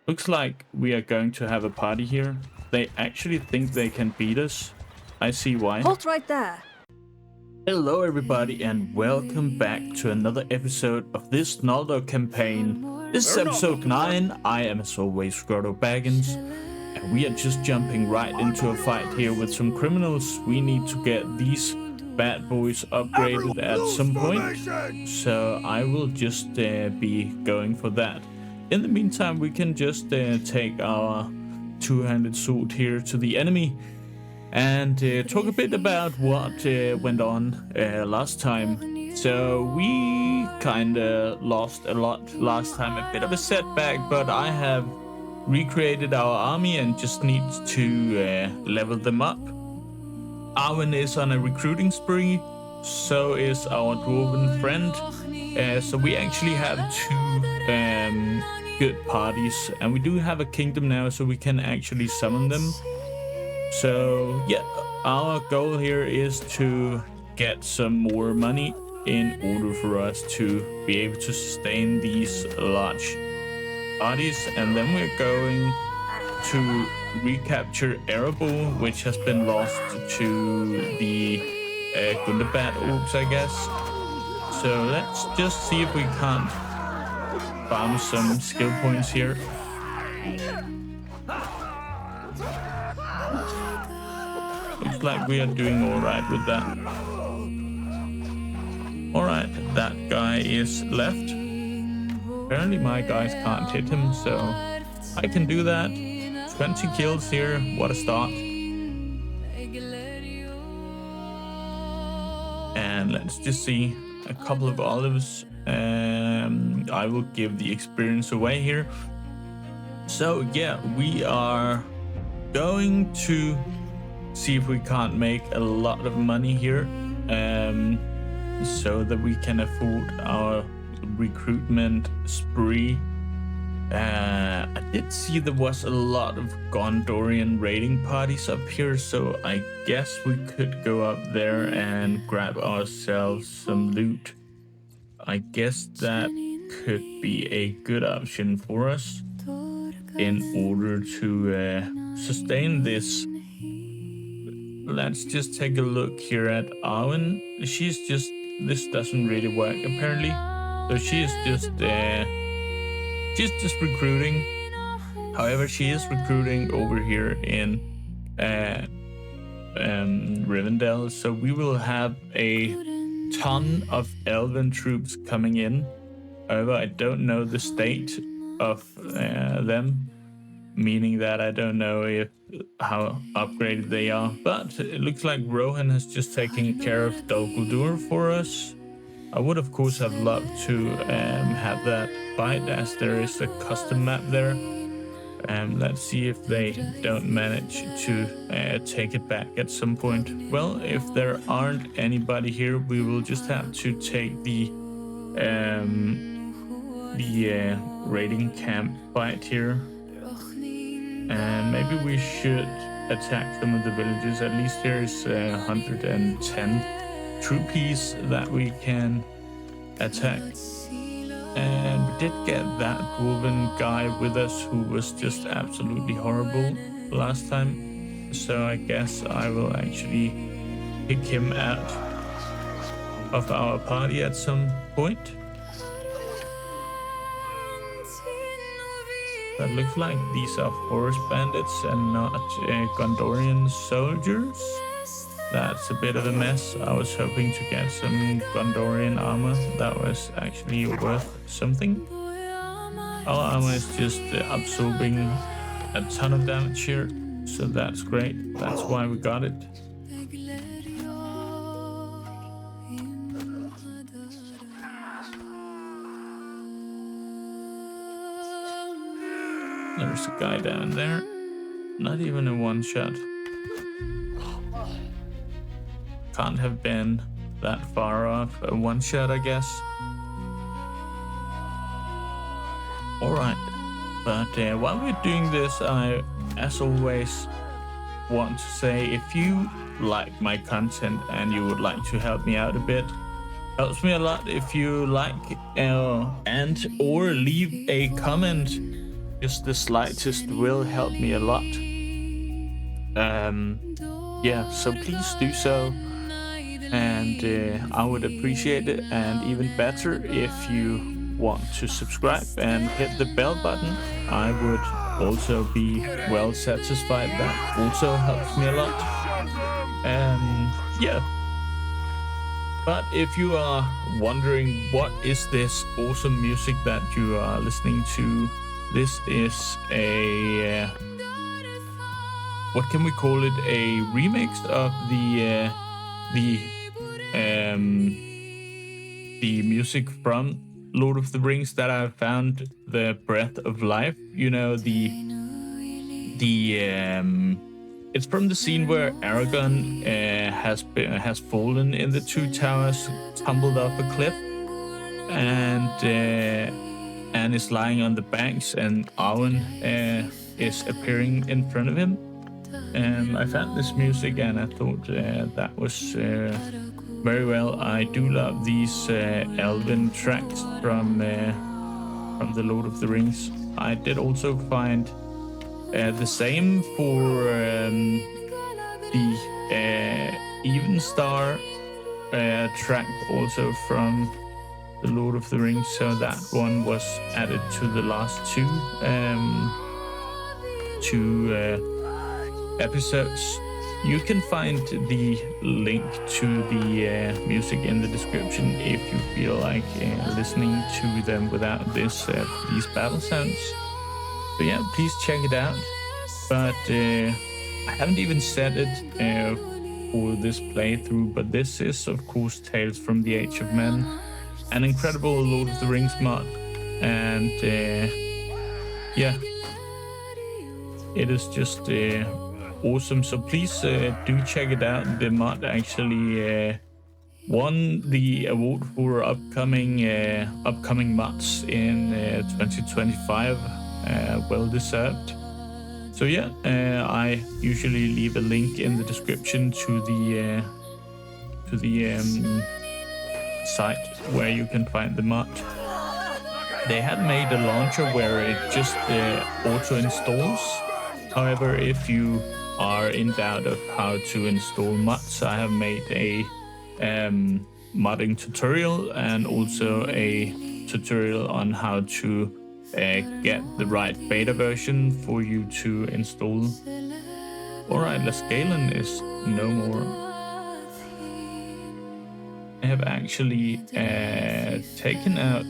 Looks like we are going to have a party here. They actually think they can beat us. I see why. Halt right there. Hello everybody and welcome back to another episode of this Noldor campaign. This is episode 9. I am as always ScrodoBaggins, and we are just jumping right into a fight here with some criminals. We need to get these bad boys upgraded at some point, so I will just be going for that. In the meantime, we can just take our two-handed sword here to the enemy and talk a bit about what went on last time. So we kinda lost a lot last time, a bit of a setback, but I have recreated our army and just need to level them up. Arwen is on a recruiting spree, so is our dwarven friend. So we actually have two good parties, and we do have a kingdom now, so we can actually summon them. So yeah, our goal here is to get some more money in order for us to be able to sustain these large parties, and then we're going to recapture Erebor, which has been lost to the Gundabad Orcs, I guess. So let's just see if we can't farm some skill points here. Looks like we are doing alright with that. Alright, that guy is left. Apparently my guys can't hit him, so I can do that. 20 kills here, what a start. And let's just see a couple of olives. I will give the experience away here. So yeah, we are going to see if we can't make a lot of money here, so that we can afford our recruitment spree. I did see there was a lot of Gondorian raiding parties up here, so I guess we could go up there and grab ourselves some loot. I guess that could be a good option for us in order to sustain this. Let's just take a look here at Arwen. This doesn't really work apparently, so she's just recruiting. However, she is recruiting over here in Rivendell, so we will have a ton of elven troops coming in. However, I don't know the state of them, meaning that I don't know how upgraded they are. But it looks like Rohan has just taken care of Dol Guldur for us. I would of course have loved to have that fight, as there is a custom map there. Let's see if they don't manage to take it back at some point. Well, if there aren't anybody here, we will just have to take the raiding camp fight here. And maybe we should attack some of the villages. At least there's 110 troopies that we can attack. And we did get that dwarven guy with us who was just absolutely horrible last time. So I guess I will actually pick him out of our party at some point. That looks like these are forest bandits and not Gondorian soldiers. That's a bit of a mess. I was hoping to get some Gondorian armor. That was actually worth something. Our armor is just absorbing a ton of damage here, so that's great. That's why we got it. There's a guy down there. Not even a one shot. Can't have been that far off. A one shot, I guess. Alright. But while we're doing this, I, as always, want to say, if you like my content and you would like to help me out a bit, helps me a lot if you like and or leave a comment just the slightest will help me a lot. Yeah, so please do so, and I would appreciate it, and even better if you want to subscribe and hit the bell button. I would also be well satisfied. That also helps me a lot. Yeah. But if you are wondering what is this awesome music that you are listening to, this is a what can we call it? A remix of the music from Lord of the Rings that I found, the Breath of Life. You know, it's from the scene where Aragorn has fallen in the Two Towers, tumbled off a cliff, and is lying on the banks, and Arwen is appearing in front of him. I found this music and I thought that was very well. I do love these elven tracks from the Lord of the Rings. I did also find the same for the Evenstar track also from the Lord of the Rings, so that one was added to the last two episodes. You can find the link to the music in the description if you feel like listening to them without these battle sounds. So yeah, please check it out. But I haven't even said it for this playthrough, but this is of course Tales from the Age of Men, an incredible Lord of the Rings mod, and yeah, it is just awesome. So please do check it out. The mod actually won the award for upcoming mods in 2025. Well deserved. So yeah, I usually leave a link in the description to the site where you can find the mod. They had made a launcher where it just auto installs. However, if you are in doubt of how to install mods, I have made a modding tutorial and also a tutorial on how to get the right beta version for you to install. Alright, Lascalen is no more. I have actually taken out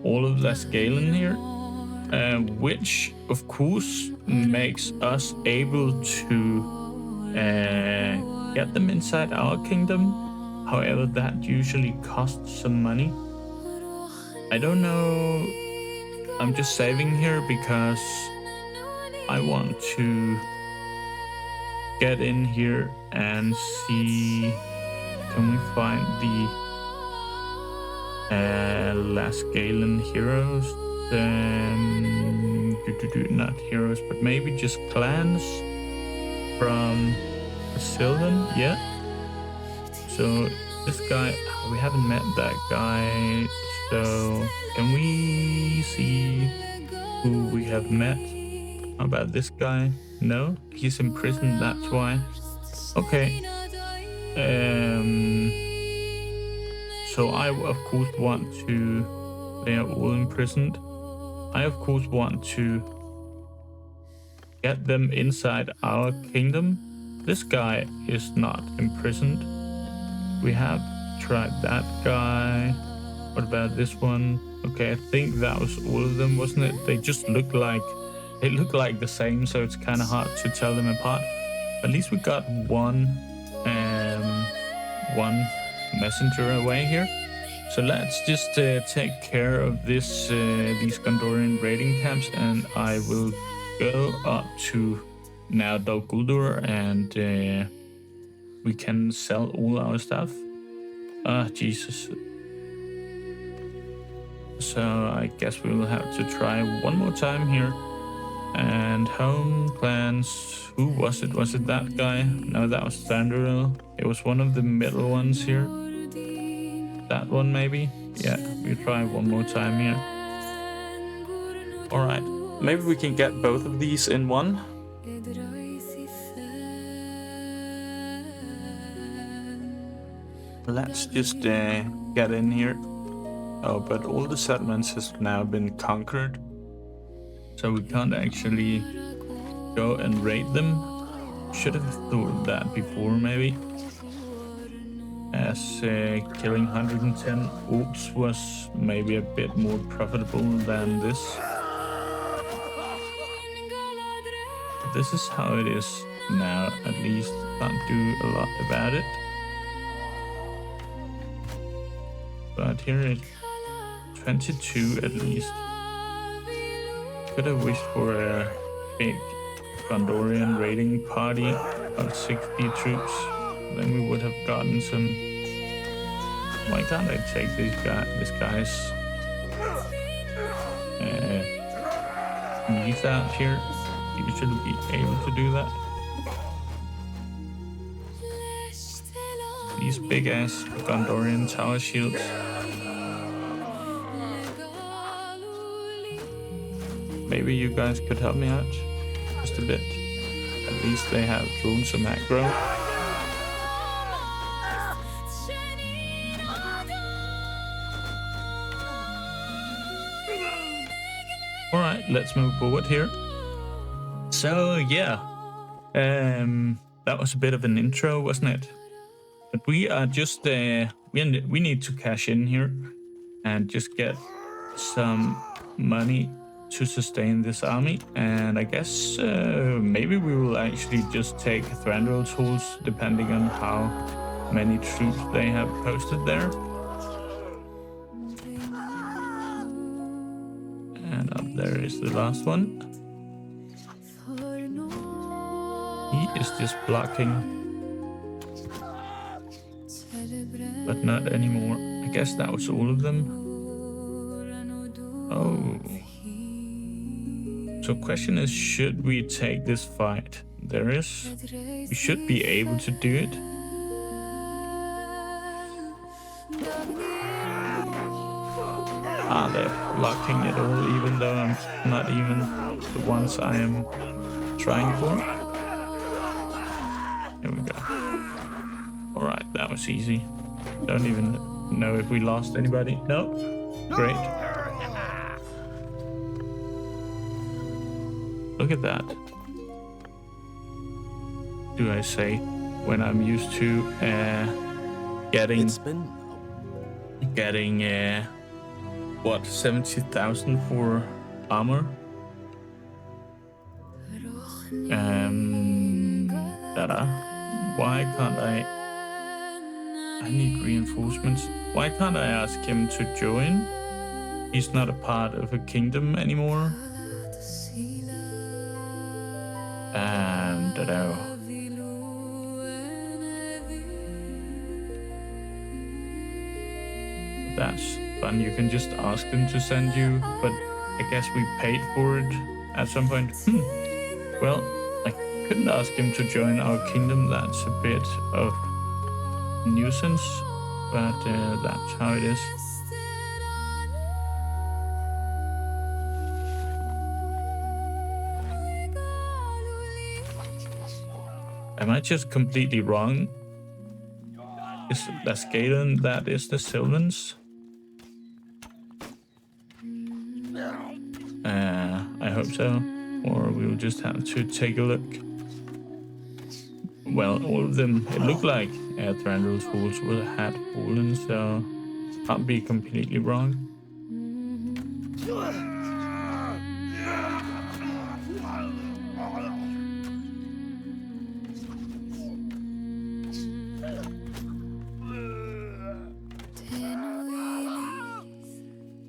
all of Lascalen here, which of course makes us able to get them inside our kingdom. However, that usually costs some money. I don't know. I'm just saving here because I want to get in here and see, can we find the Lascalen heroes? Not heroes, but maybe just clans from Sylvan. Yeah. So this guy, we haven't met that guy. So can we see who we have met? How about this guy? No, he's in prison, that's why. Okay. So I of course want to, they are all imprisoned. I of course want to get them inside our kingdom. This guy is not imprisoned. We have tried that guy. What about this one? Okay, I think that was all of them, wasn't it? They just look like the same, so it's kind of hard to tell them apart. At least we got one messenger away here. So let's just take care of these Gondorian raiding camps, and I will go up to now Dol Guldur, and we can sell all our stuff. Jesus. So I guess we will have to try one more time here. And home clans, who was it? Was it that guy? No, that was Thranduil. It was one of the middle ones here. That one maybe? Yeah, we try one more time here. Alright, maybe we can get both of these in one. Let's just get in here. Oh, but all the settlements has now been conquered, so we can't actually go and raid them. Should have thought that before, maybe. As killing 110 orcs was maybe a bit more profitable than this. But this is how it is now, at least. Can't do a lot about it. But here it's 22 at least. Could have wished for a big Gondorian raiding party of 60 troops. Then we would have gotten some. Why can't I take this guy's knees out here? You should be able to do that. These big ass Gondorian tower shields. Maybe you guys could help me out just a bit. At least they have drawn some aggro. Alright, let's move forward here. So yeah, that was a bit of an intro, wasn't it? But we are just, we need to cash in here and just get some money to sustain this army. And I guess maybe we will actually just take Thranduil tools depending on how many troops they have posted there. And up there is the last one. He is just blocking, but not anymore. I guess that was all of them. Oh. So question is, should we take this fight? We should be able to do it. Ah, they're blocking it all, even though I'm not even the ones I am trying for. Here we go. Alright, that was easy. Don't even know if we lost anybody. No? Great. Look at that. Do I say when I'm used to getting what, 70,000 for armor? Why can't I need reinforcements. Why can't I ask him to join? He's not a part of a kingdom anymore. That's fun. You can just ask them to send you, but I guess we paid for it at some point. Well, I couldn't ask him to join our kingdom. That's a bit of nuisance, but that's how it is. Am I just completely wrong? Is Lascaden that is the Sylvans? I hope so. Or we'll just have to take a look. Well, all of them, it looked like Thranduil's fools had fallen, so can't be completely wrong.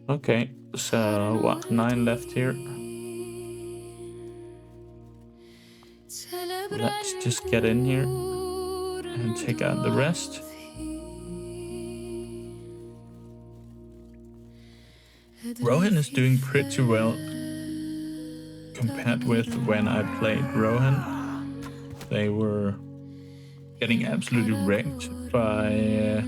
Okay, so what, 9 left here. Let's just get in here and take out the rest. Rohan is doing pretty well compared with when I played Rohan. They were getting absolutely wrecked by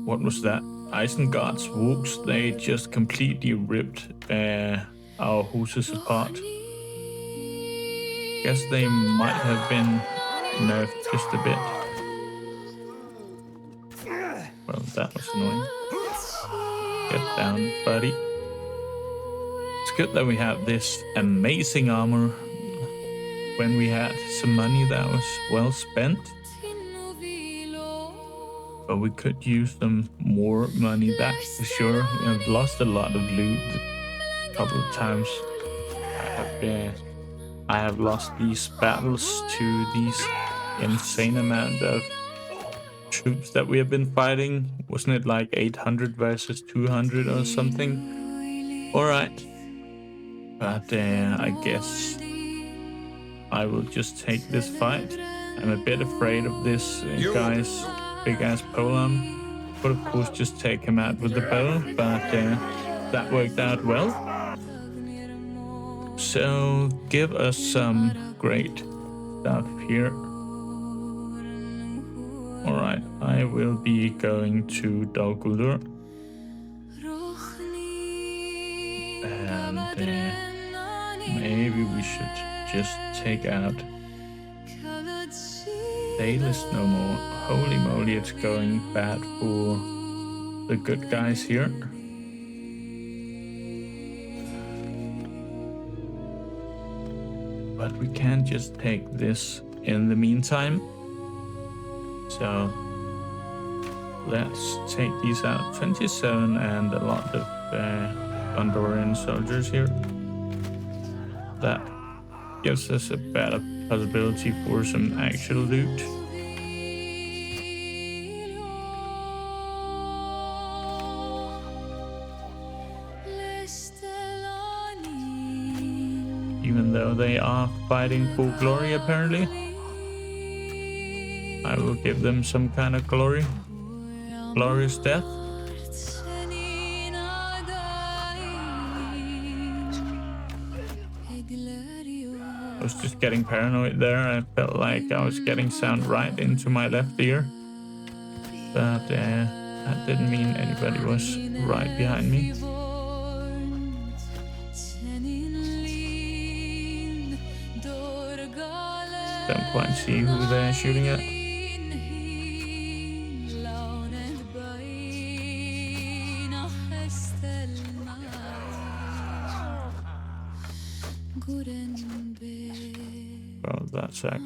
what was that? Isengard's Wooks, they just completely ripped our houses apart. Guess they might have been nerfed just a bit. Well, that was annoying. Get down, buddy. It's good that we have this amazing armor when we had some money that was well spent. But we could use some more money, that's for sure. We have lost a lot of loot a couple of times. I have lost these battles to these insane amount of troops that we have been fighting. Wasn't it like 800 versus 200 or something? Alright. But I guess I will just take this fight. I'm a bit afraid of this guy's big ass polearm. Could of course just take him out with the bow, but that worked out well. So give us some great stuff here. Alright, I will be going to Dol Guldur. And maybe we should just take out Dalis no more. Holy moly, it's going bad for the good guys here. But we can just take this in the meantime. So let's take these out. 27 and a lot of Gondorian soldiers here. That gives us a better possibility for some actual loot. Even though they are fighting for glory, apparently. I will give them some kind of glory. Glorious death. I was just getting paranoid there. I felt like I was getting sound right into my left ear. But that didn't mean anybody was right behind me. Don't quite see who they're shooting at. Well, that's it.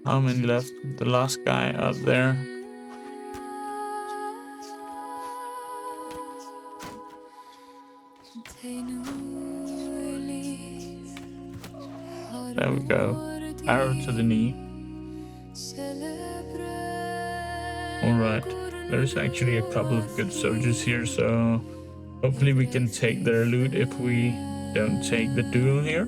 How many left? The last guy up there. There we go. Arrow to the knee. Alright. There's actually a couple of good soldiers here, so hopefully we can take their loot if we don't take the duel here.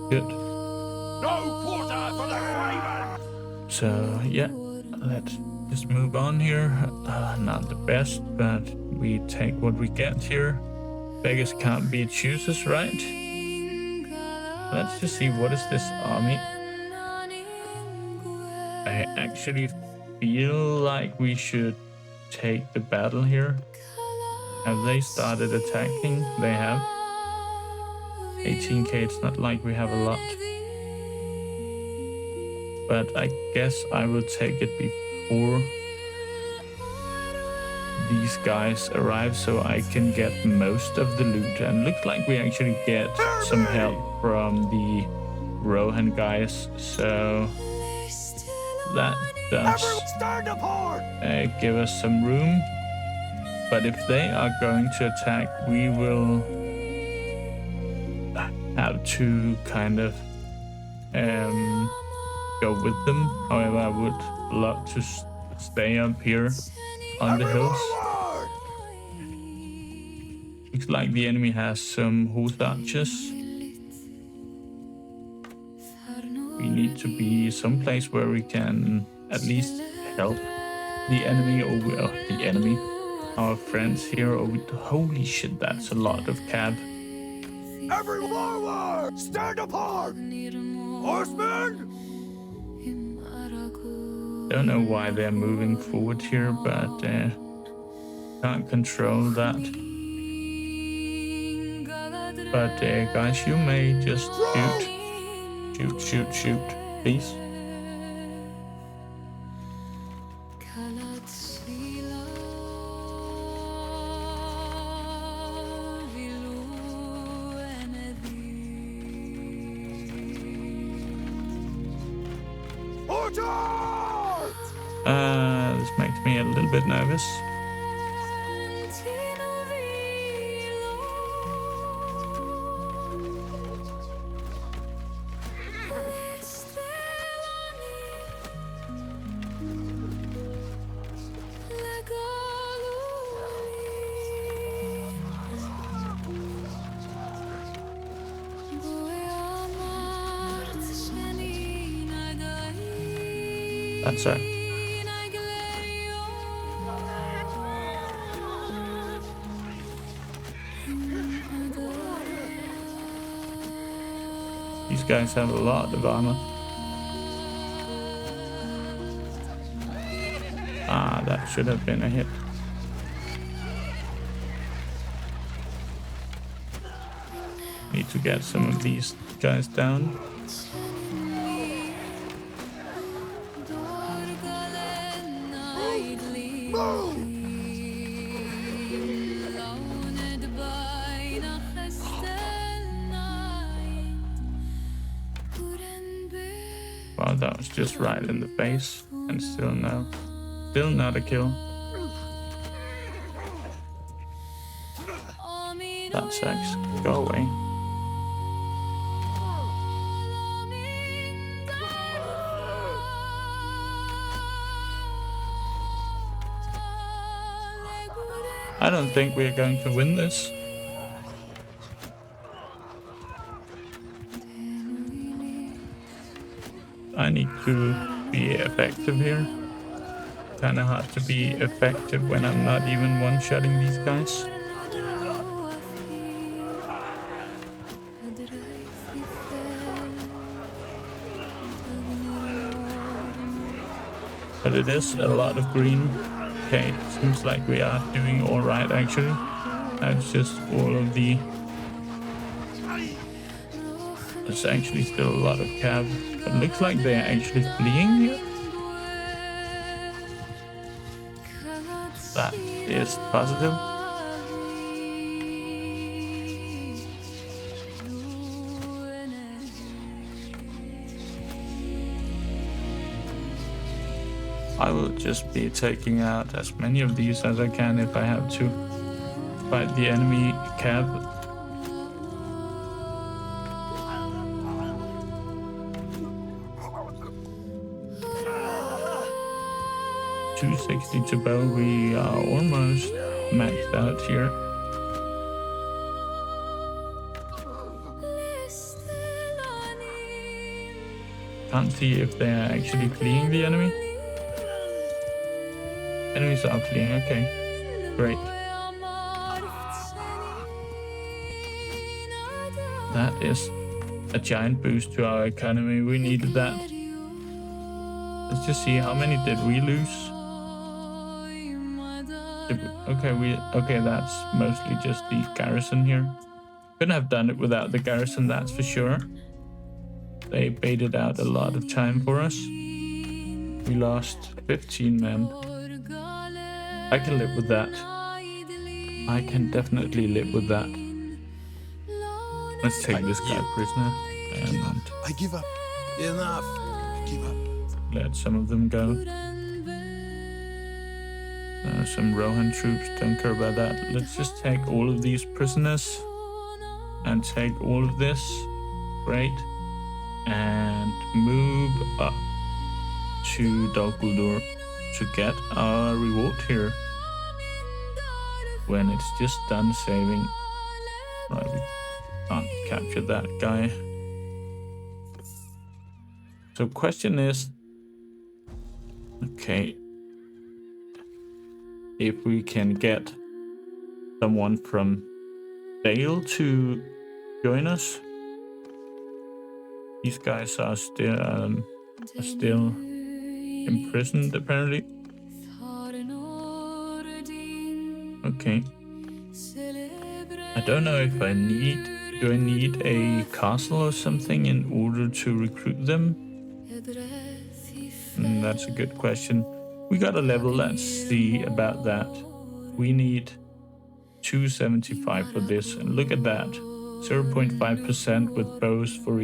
Good. No quarter for the Raven. So yeah, let's just move on here. Not the best, but we take what we get here. Beggars can't be choosers, right? Let's just see, what is this army? I actually feel like we should take the battle here. Have they started attacking? They have. 18k, it's not like we have a lot. But I guess I will take it before these guys arrive so I can get most of the loot. And looks like we actually get some help from the Rohan guys, so that does give us some room. But if they are going to attack, we will have to kind of go with them. However, I would love to stay up here on the hills. Looks like the enemy has some horse archers. We need to be someplace where we can at least help the enemy, or the enemy, our friends here. Holy shit, that's a lot of cab. Everyone forward! Stand apart! Horsemen! Don't know why they're moving forward here, but can't control that. But guys, you may just shoot, please. This makes me a little bit nervous. That's it. These guys have a lot of armor. Ah, that should have been a hit. Need to get some of these guys down. Wow, that was just right in the face, and still not a kill. That sucks. Go away. I don't think we're going to win this. I need to be effective here. Kinda hard to be effective when I'm not even one-shotting these guys. But it is a lot of green. Okay, seems like we are doing all right actually. That's just all of the... There's actually still a lot of cab. It looks like they're actually fleeing here. That is positive. I will just be taking out as many of these as I can if I have to fight the enemy cab. 260 to bow, we are almost maxed out here. Can't see if they are actually fleeing the enemy. Enemies are fleeing, okay. Great. That is a giant boost to our economy. We needed that. Let's just see, how many did we lose? Okay, that's mostly just the garrison here. Couldn't have done it without the garrison, that's for sure. They baited out a lot of time for us. We lost 15 men. I can live with that. I can definitely live with that. Let's take this guy prisoner and I give up. Enough. I give up. Let some of them go. Some Rohan troops, don't care about that. Let's just take all of these prisoners and take all of this. Great. And move up to Dol Guldur to get our reward here. When it's just done saving. Right, we can't capture that guy. So question is, okay, if we can get someone from Dale to join us. These guys are still imprisoned, apparently. Okay. I don't know if I need... Do I need a castle or something in order to recruit them? That's a good question. We got a level, let's see about that. We need 275 for this, and look at that. 0.5% with bows for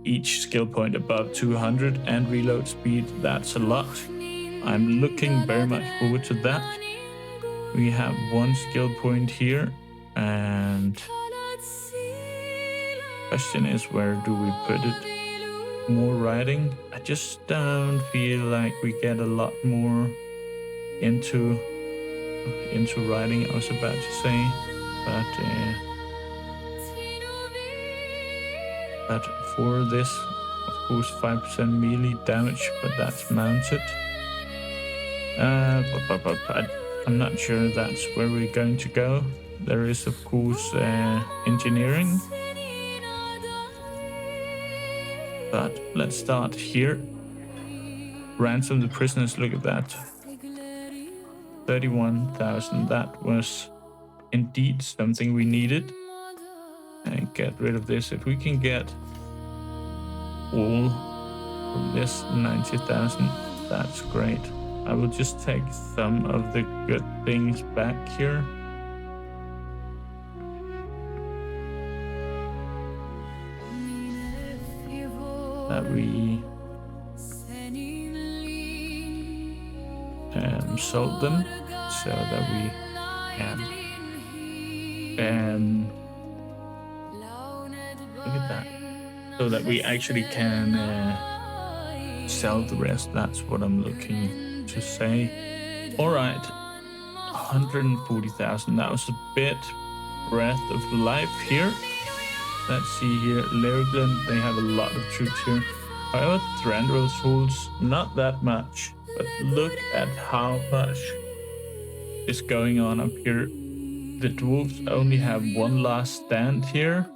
each skill point above 200 and reload speed. That's a lot. I'm looking very much forward to that. We have one skill point here, and question is, where do we put it? More riding? I just don't feel like we get a lot more into riding, I was about to say, but for this, of course, 5% melee damage, but that's mounted. I'm not sure that's where we're going to go. There is, of course, engineering. But let's start here. Ransom the prisoners, look at that. 31,000, that was indeed something we needed. And get rid of this. If we can get all from this 90,000, that's great. I will just take some of the good things back here. That we sold them so that we can look at that, so that we actually can sell the rest. That's what I'm looking to say. All right, 140,000. That was a bit breath of life here. Let's see here. Lergland, they have a lot of troops here. However, Thranduil's holds not that much, but look at how much is going on up here. The dwarves only have one last stand here.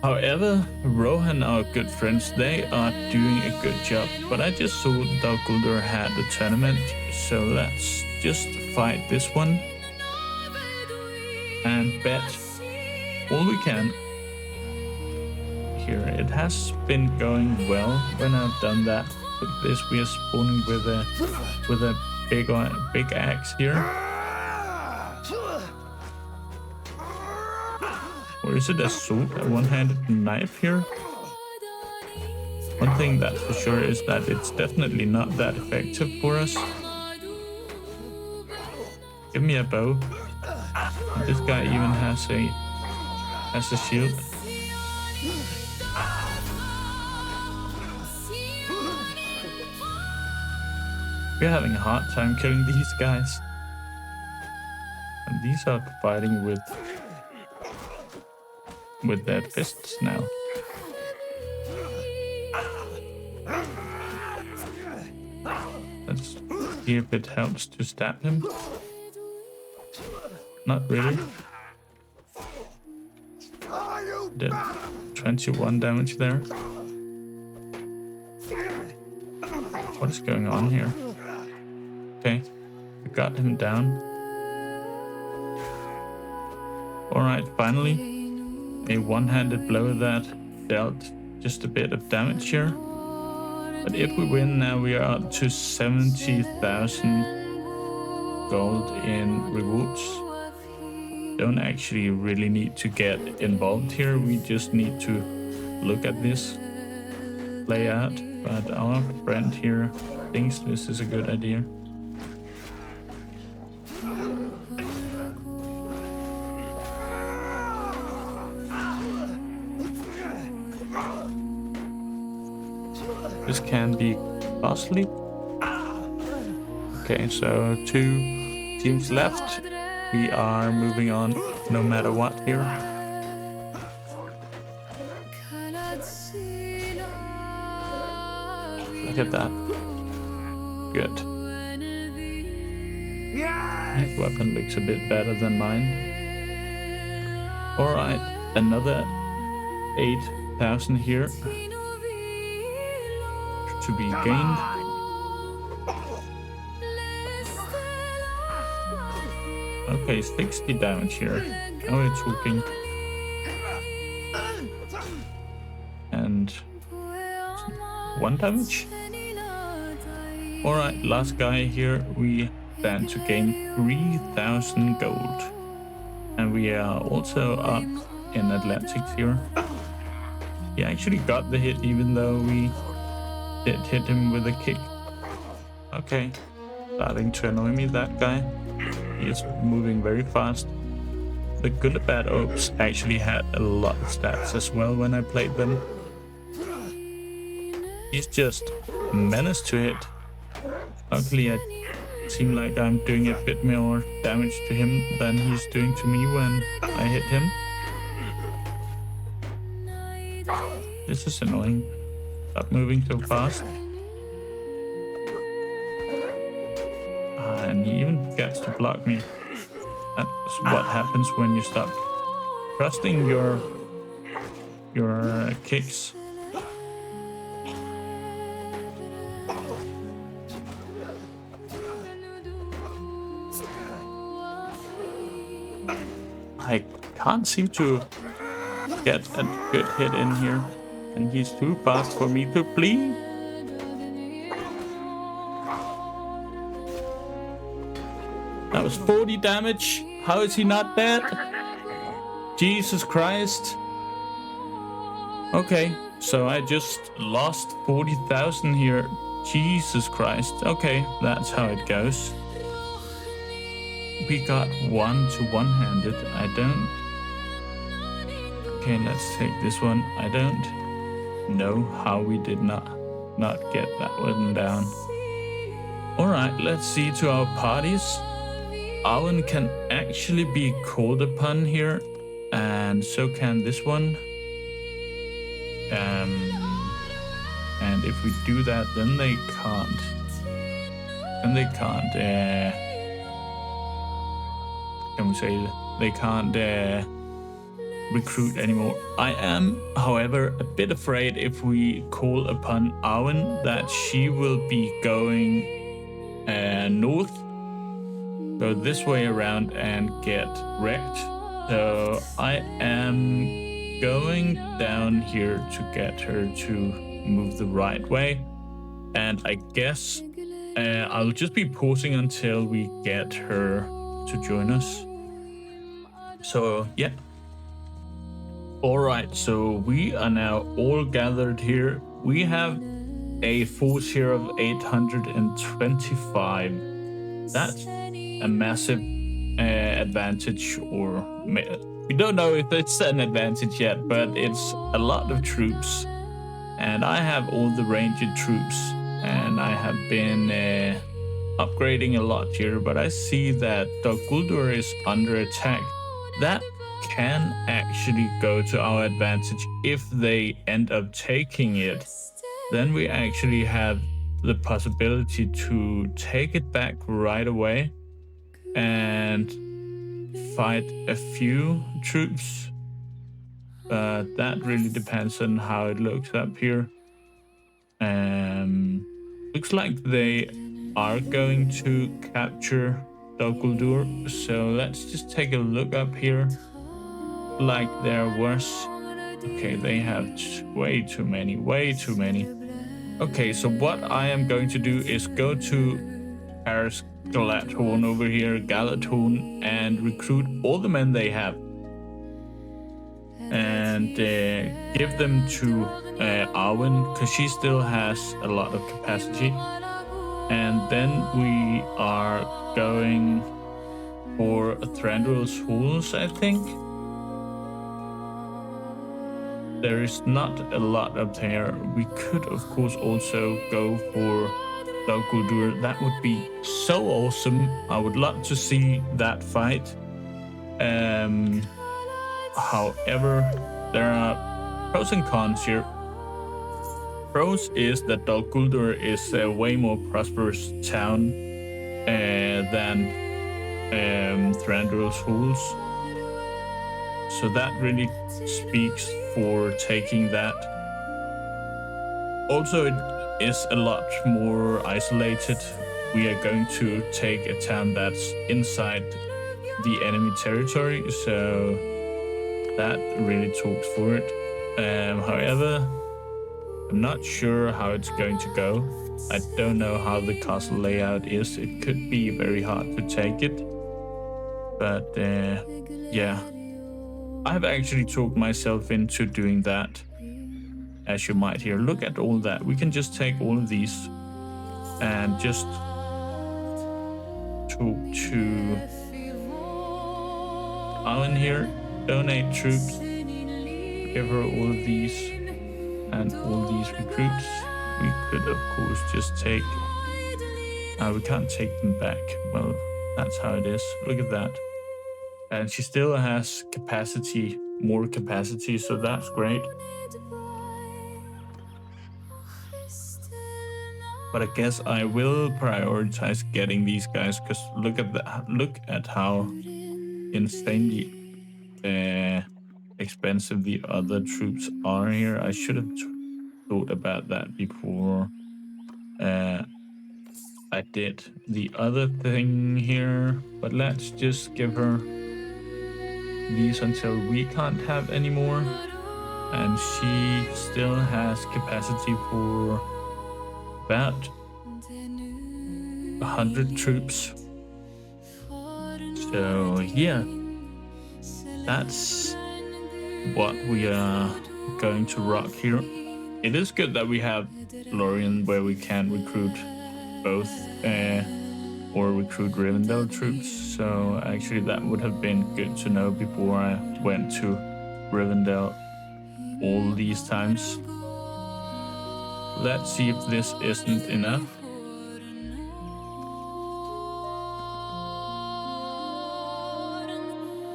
However, Rohan, our good friends, they are doing a good job. But I just saw Dol Guldur had a tournament, so let's just fight this one and bet all we can. Here, it has been going well when I've done that. With this, we are spawning with a big axe here. Or is it a sword, a one-handed knife here? One thing that's for sure is that it's definitely not that effective for us. Give me a bow. This guy even has a shield. We're having a hard time killing these guys. And these are fighting with their fists now. Let's see if it helps to stab him. Not really. Did 21 damage there. What is going on here? Okay, we got him down. Alright, finally. A one-handed blow that dealt just a bit of damage here. But if we win now, we are up to 70,000 gold in rewards. Don't actually really need to get involved here. We just need to look at this play out. But our friend here thinks this is a good idea. This can be costly. Okay, so 2 teams left. We are moving on no matter what here. Look at that. Good. That weapon looks a bit better than mine. Alright, another 8,000 here to be gained. Okay, 60 damage here. Now we're talking. And 1 damage. Alright, last guy here. We stand to gain 3,000 gold. And we are also up in Atlantics here. He actually got the hit even though we did hit him with a kick. Okay, starting to annoy me, that guy. He is moving very fast. The good and bad oaks actually had a lot of stats as well when I played them. He's just a menace to hit. Luckily, I seem like I'm doing a bit more damage to him than he's doing to me when I hit him. This is annoying. Stop moving so fast. And he even gets to block me. That's what happens when you stop trusting your kicks. I can't seem to get a good hit in here, and he's too fast for me to flee. That was 40 damage. How is he not dead? Jesus Christ. Okay, so I just lost 40,000 here. Jesus Christ. Okay, that's how it goes. We got 1 to one-handed. I don't... Okay, let's take this one. I don't know how we did not get that one down. Alright, let's see to our parties. Arwen can actually be called upon here, and so can this one. And if we do that, then they can't. Then they can't. Can we say they can't recruit anymore? I am, however, a bit afraid if we call upon Arwen that she will be going north. Go this way around and get wrecked. So I am going down here to get her to move the right way. And I guess I'll just be pausing until we get her to join us. So yeah. Alright, so we are now all gathered here. We have a force here of 825. That's a massive advantage, or we don't know if it's an advantage yet, but it's a lot of troops. And I have all the ranged troops, and I have been upgrading a lot here, but I see that Dol Guldur is under attack. That can actually go to our advantage if they end up taking it. Then we actually have the possibility to take it back right away and fight a few troops. But that really depends on how it looks up here. Looks like they are going to capture Dol Guldur, so let's just take a look up here. Like there was... Okay, they have way too many. Okay, so what I am going to do is go to Paris Galathorn over here, Galathorn, and recruit all the men they have. And give them to Arwen, because she still has a lot of capacity. And then we are going for Thranduil's Halls, I think. There is not a lot up there. We could, of course, also go for Dol Guldur. That would be so awesome. I would love to see that fight. However, there are pros and cons here. Pros is that Dol Guldur is a way more prosperous town, than Thranduil's Halls. So that really speaks for taking that. Also, it is a lot more isolated. We are going to take a town that's inside the enemy territory, so that really talks for it. However, I'm not sure how it's going to go. I don't know how the castle layout is. It could be very hard to take it. But yeah, I've actually talked myself into doing that. As you might hear, look at all that. We can just take all of these and just talk to Alan here. Donate troops. Give her all of these and all these recruits. We could, of course, just take... we can't take them back. Well, that's how it is. Look at that. And she still has capacity, more capacity, so that's great. But I guess I will prioritize getting these guys, because look at how insanely expensive the other troops are here. I should have thought about that before I did the other thing here. But let's just give her these until we can't have any more. And she still has capacity for about 100 troops. So yeah, that's what we are going to rock here. It is good that we have Lorien where we can recruit both or recruit Rivendell troops. So actually that would have been good to know before I went to Rivendell all these times. Let's see if this isn't enough.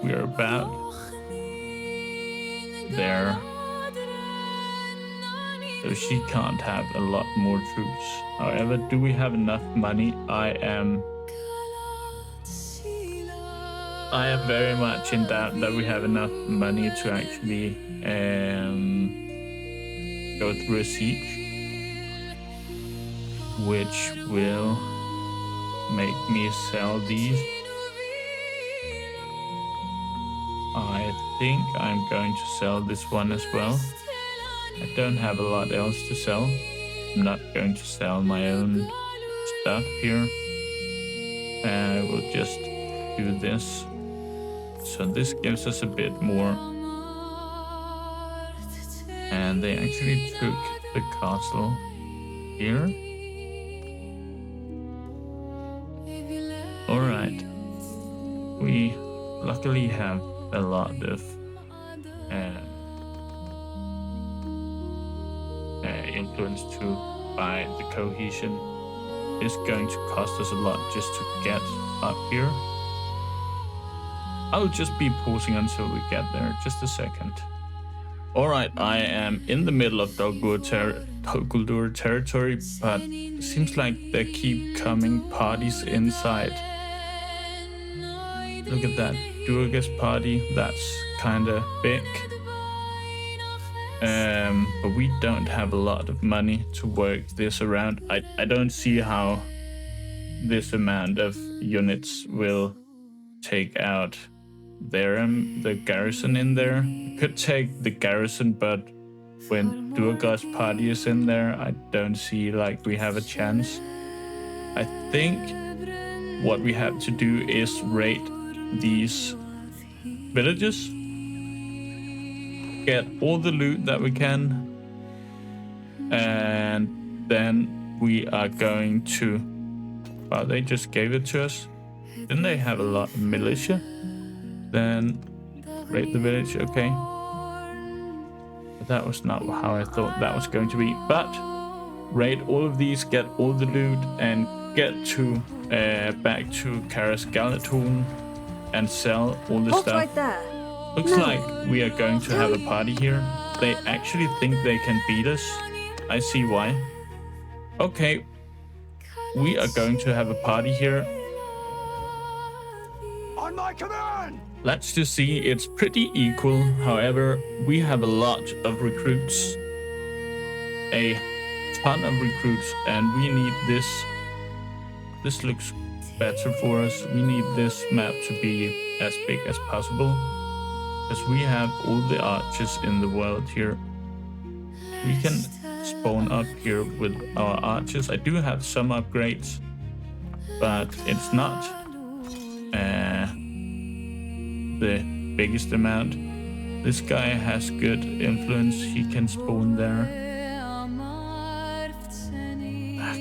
We are about there. So she can't have a lot more troops. However, do we have enough money? I am very much in doubt that we have enough money to actually go through a siege, which will make me sell these. I think I'm going to sell this one as well. I don't have a lot else to sell. I'm not going to sell my own stuff here. I will just do this. So this gives us a bit more. And they actually took the castle here. Alright. We luckily have a lot of influence to buy the cohesion. It's going to cost us a lot just to get up here. I'll just be pausing until we get there. Just a second. Alright, I am in the middle of Dol Guldur territory, but it seems like there keep coming parties inside. Look at that Durga's party. That's kinda big. But we don't have a lot of money to work this around. I don't see how this amount of units will take out the garrison in there. We could take the garrison, but when Durga's party is in there, I don't see like we have a chance. I think what we have to do is raid these villages, get all the loot that we can, and then we are going to... Wow, they just gave it to us. Didn't they have a lot of militia? Then raid the village, okay. But that was not how I thought that was going to be. But raid all of these, get all the loot, and get to back to Karas Galadhorn and sell all the stuff. Right there. Looks like we are going to have a party here. They actually think they can beat us. I see why. Okay, we are going to have a party here. my command! Let's just see, it's pretty equal. However, we have a lot of recruits, a ton of recruits, and we need this. This looks better for us. We need this map to be as big as possible, because we have all the archers in the world here. We can spawn up here with our archers. I do have some upgrades, but it's not the biggest amount. This guy has good influence. He can spawn there.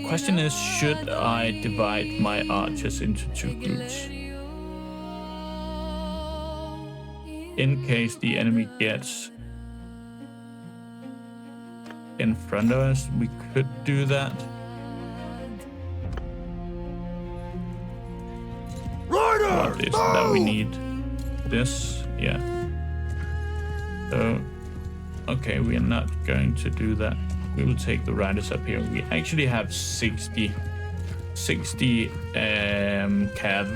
Question is, should I divide my archers into 2 groups? In case the enemy gets in front of us, we could do that. What is that we need? This, yeah. So, okay, we are not going to do that. We will take the riders up here. We actually have 60 cav.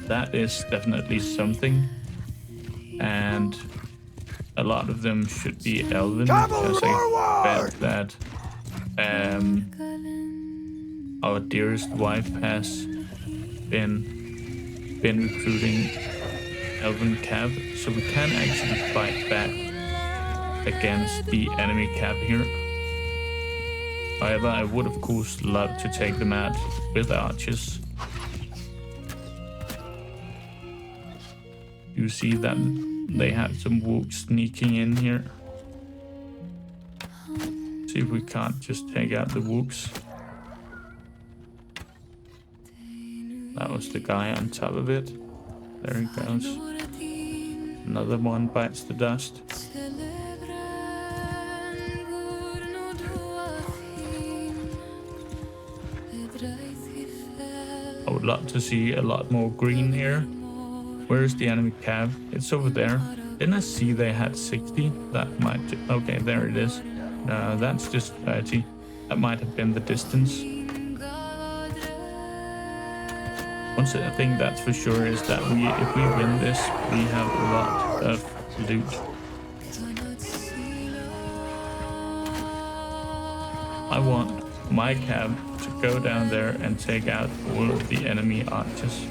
That is definitely something. And a lot of them should be elven, because I bet that our dearest wife has been recruiting elven cav, so we can actually fight back against the enemy cav here. However, I would of course love to take them out with archers. You see that they have some wooks sneaking in here. See if we can't just take out the wooks. That was the guy on top of it. There he goes. Another one bites the dust. I would love to see a lot more green here. Where is the enemy cav? It's over there. Didn't I see they had 60? That might... Okay, there it is. No, that's just 30. That might have been the distance. One thing that's for sure is that if we win this, we have a lot of loot. I want my cav to go down there and take out all of the enemy archers.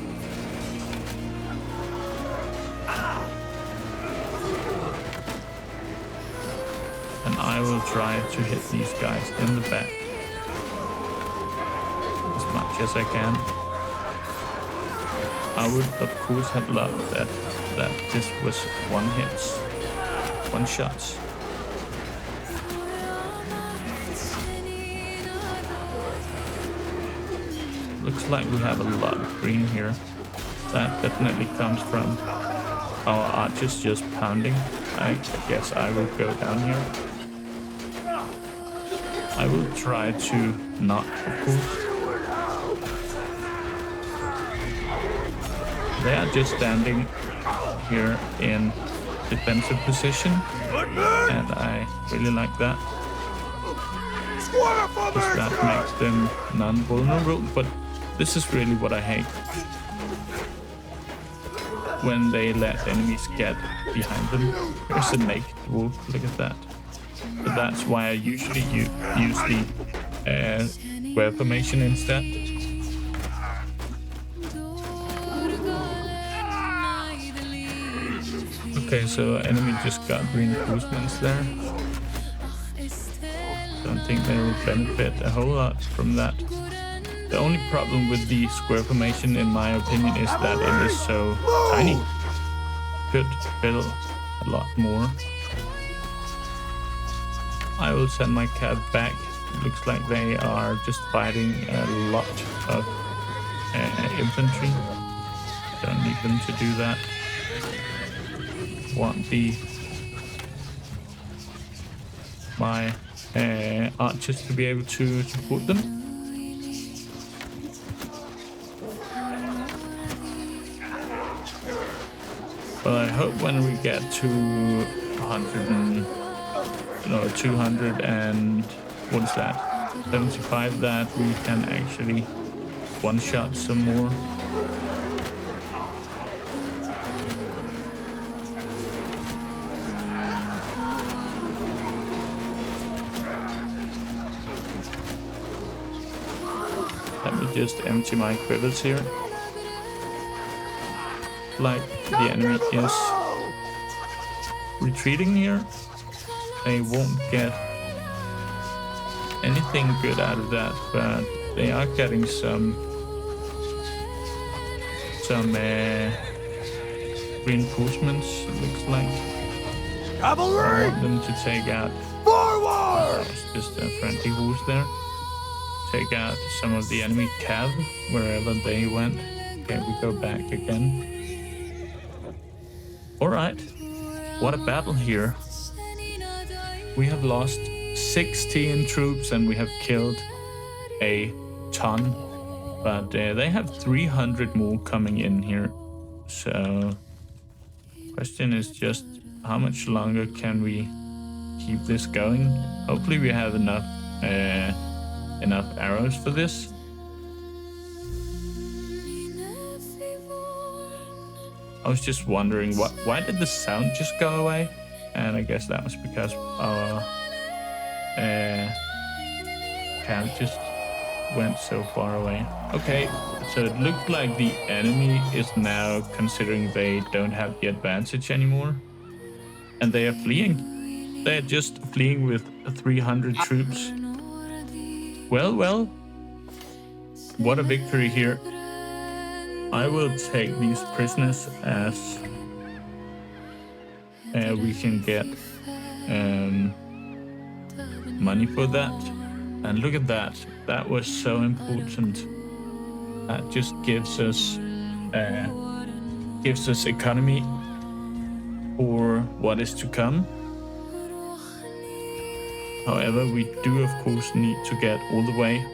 And I will try to hit these guys in the back as much as I can. I would of course have loved that this was one hits, one shots. Looks like we have a lot of green here. That definitely comes from our archers just pounding. I guess I will go down here. I will try to not, of course. They are just standing here in defensive position, and I really like that. Because that makes them non-vulnerable, but this is really what I hate. When they let enemies get behind them. There's a naked wolf, look at that. So that's why I usually use the square formation instead. Okay, so enemy just got reinforcements there. Don't think they will benefit a whole lot from that. The only problem with the square formation, in my opinion, is that it is so tiny. Could build a lot more. I will send my cav back. It looks like they are just fighting a lot of infantry. Don't need them to do that. Want my archers to be able to support them. But I hope when we get to 200 and what is that? 75, that we can actually one-shot some more. just empty my quivers here. Like the enemy is retreating here. They won't get anything good out of that, but they are getting some reinforcements, it looks like. Cavalry! I want them to take out. Forward! It's just a friendly horse there. Take out some of the enemy cav wherever they went. Okay, we go back again. Alright, what a battle here. We have lost 16 troops and we have killed a ton. But they have 300 more coming in here. So, question is just how much longer can we keep this going? Hopefully we have enough arrows for this. I was just wondering why did the sound just go away? And I guess that was because our camp just went so far away. Okay, so it looked like the enemy is now considering they don't have the advantage anymore. And they are fleeing. They're just fleeing with 300 troops. Well, what a victory here. I will take these prisoners as we can get money for that. And look at that. That was so important. That just gives us economy for what is to come. However, we do of course need to get all the way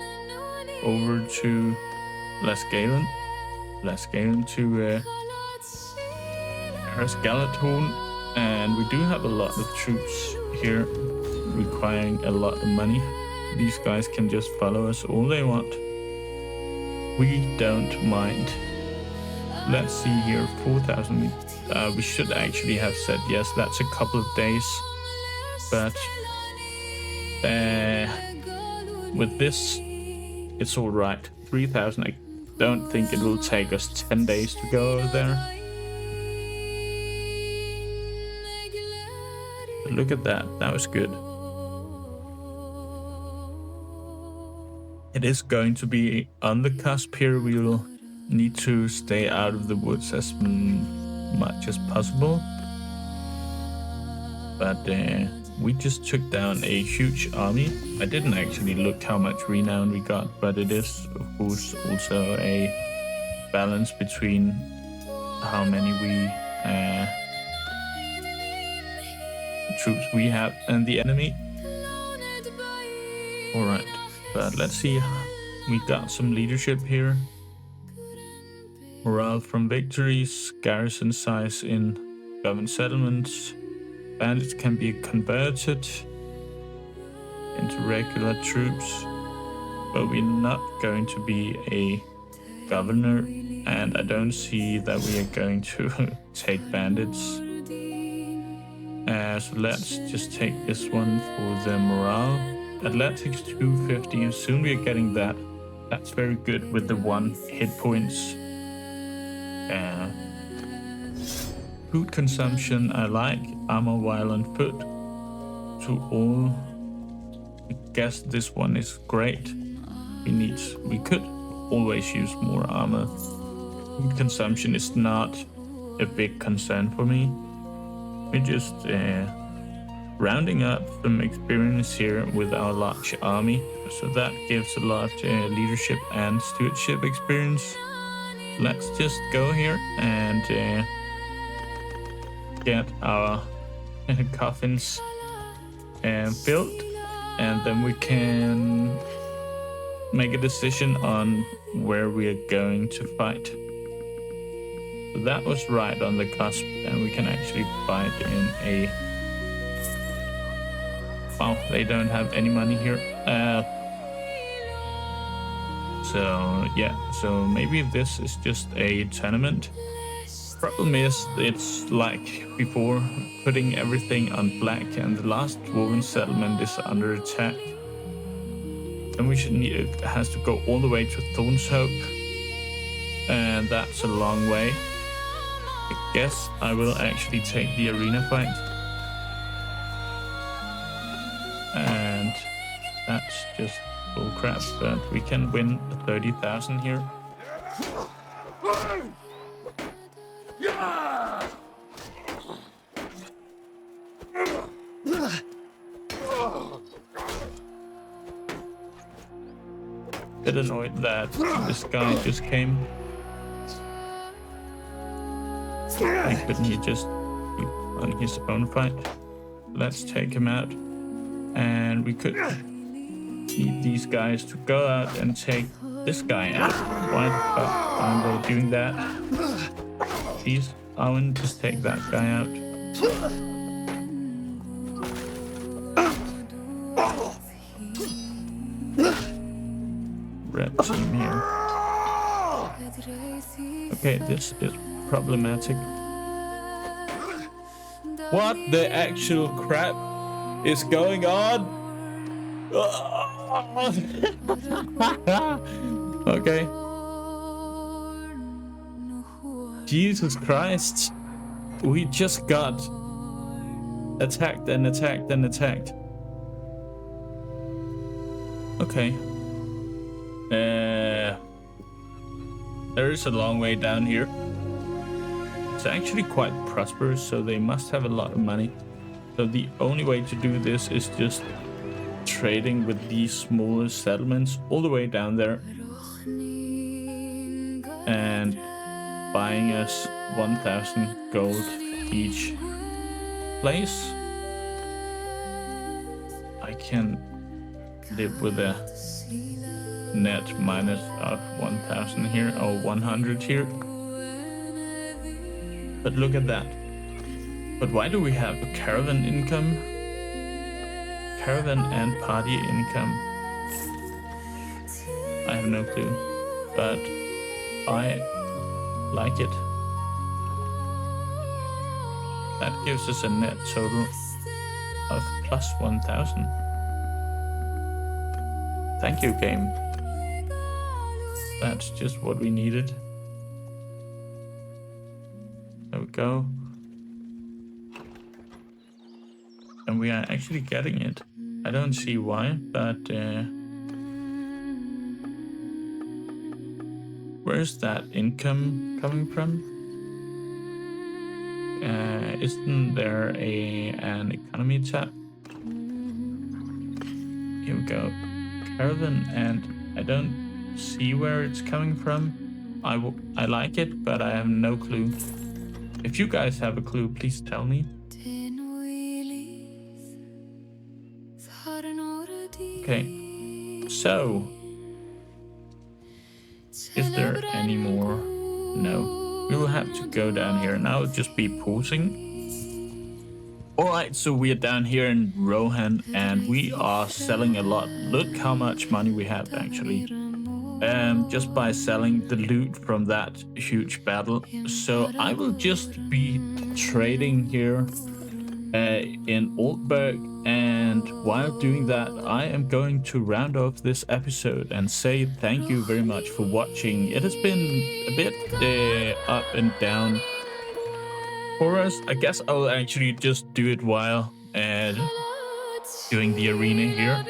over to Lasgalen to Skeleton, and we do have a lot of troops here requiring a lot of money. These guys can just follow us all they want. We don't mind. Let's see here, 4,000. We should actually have said yes, that's a couple of days. But with this, it's all right. 3,000, I don't think it will take us 10 days to go over there. But look at that, that was good. It is going to be on the cusp here. We will need to stay out of the woods as much as possible. But we just took down a huge army. I didn't actually look how much renown we got, but it is of course also a balance between how many troops we have and the enemy. Alright, but let's see. We got some leadership here. Morale from victories, garrison size in government settlements. Bandits can be converted into regular troops, but we're not going to be a governor, and I don't see that we are going to take bandits. So let's just take this one for the morale. Athletics 250, soon we are getting that. That's very good with the 1 hit points. Food consumption I like, armor while on foot. To all, I guess this one is great. We could always use more armor. Food consumption is not a big concern for me. We're just rounding up some experience here with our large army. So that gives a lot of leadership and stewardship experience. Let's just go here and get our coffins built, and then we can make a decision on where we are going to fight. So that was right on the cusp, and we can actually fight in a... Wow, they don't have any money here. So yeah, so maybe this is just a tournament. Problem is, it's like before, putting everything on black, and the last woven settlement is under attack. Then we should need, it has to go all the way to Thorn's Hope. And that's a long way. I guess I will actually take the arena fight. And that's just bull crap, but we can win 30,000 here. Bit annoyed that this guy just came. Why couldn't he just keep on his own fight? Let's take him out. And we could need these guys to go out and take this guy out. Why the fuck aren't they doing that? Please, Owen, just take that guy out. Red team here. Okay, this is problematic. What the actual crap is going on? Okay. Jesus Christ. We just got attacked and attacked and attacked. Okay. There is a long way down here. It's actually quite prosperous, so they must have a lot of money. So the only way to do this is just trading with these smaller settlements all the way down there and buying us 1,000 gold each place. I can live with a net minus of 1,000 here, or 100 here. But look at that. But why do we have a caravan income? Caravan and party income. I have no clue. But I like it. That gives us a net total of plus 1,000. Thank you, game. That's just what we needed. There we go. And we are actually getting it. I don't see why, but where's that income coming from? Isn't there an economy tab? Here we go. Caravan, and I don't see where it's coming from. I like it, but I have no clue. If you guys have a clue, please tell me. Okay, so is there any more? No, we will have to go down here and I'll just be pausing. Alright, so we are down here in Rohan and we are selling a lot. Look how much money we have actually. Just by selling the loot from that huge battle. So I will just be trading here in Oldberg, and while doing that I am going to round off this episode and say thank you very much for watching. It has been a bit up and down for us. I guess I will actually just do it while doing the arena here.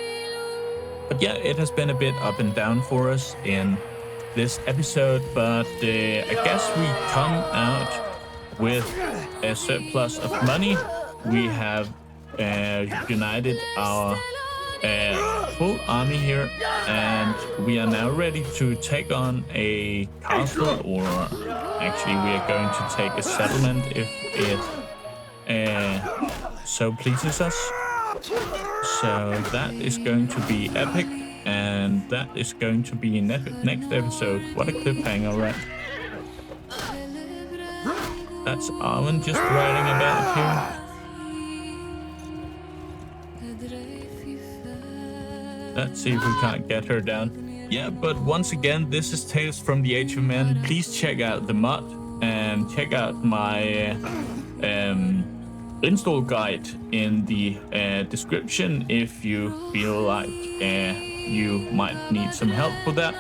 But yeah, it has been a bit up and down for us in this episode, but I guess we come out with a surplus of money. We have united our full army here, and we are now ready to take on a castle, or actually we are going to take a settlement if it so pleases us. So that is going to be epic, and that is going to be in next episode. What a cliffhanger, right? That's Arwen just riding about here. Let's see if we can't get her down. Yeah, but once again, this is Tales from the Age of Men. Please check out the mod and check out my install guide in the description if you feel like you might need some help with that.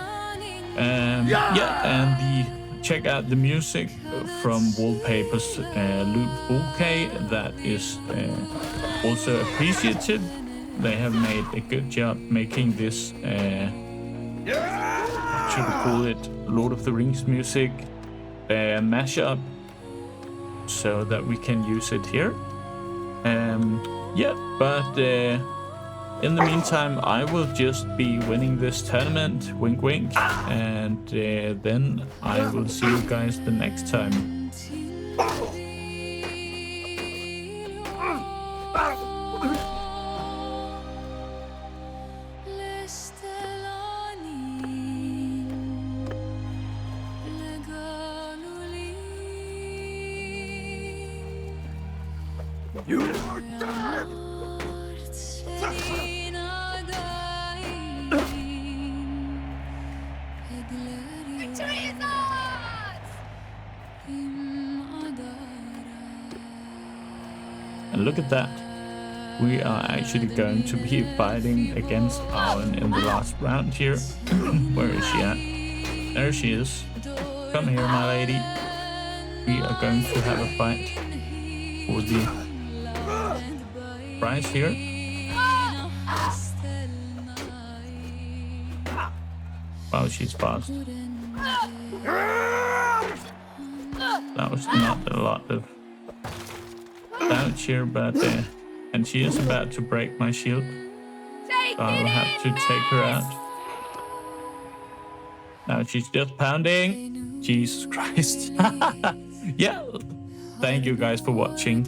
Check out the music from Wallpapers Loop 4K. That is also appreciative. They have made a good job making this, should we call it, Lord of the Rings music mashup, so that we can use it here. In the meantime, I will just be winning this tournament, wink wink, and then I will see you guys the next time. You are dead! And look at that. We are actually going to be fighting against Arwen in the last round here. Where is she at? There she is. Come here, my lady. We are going to have a fight for the prize here. Wow, she's fast. That was not a lot of damage here, but and she is about to break my shield, so I'll have to take her out. Now she's just pounding. Jesus Christ. Yeah, thank you guys for watching.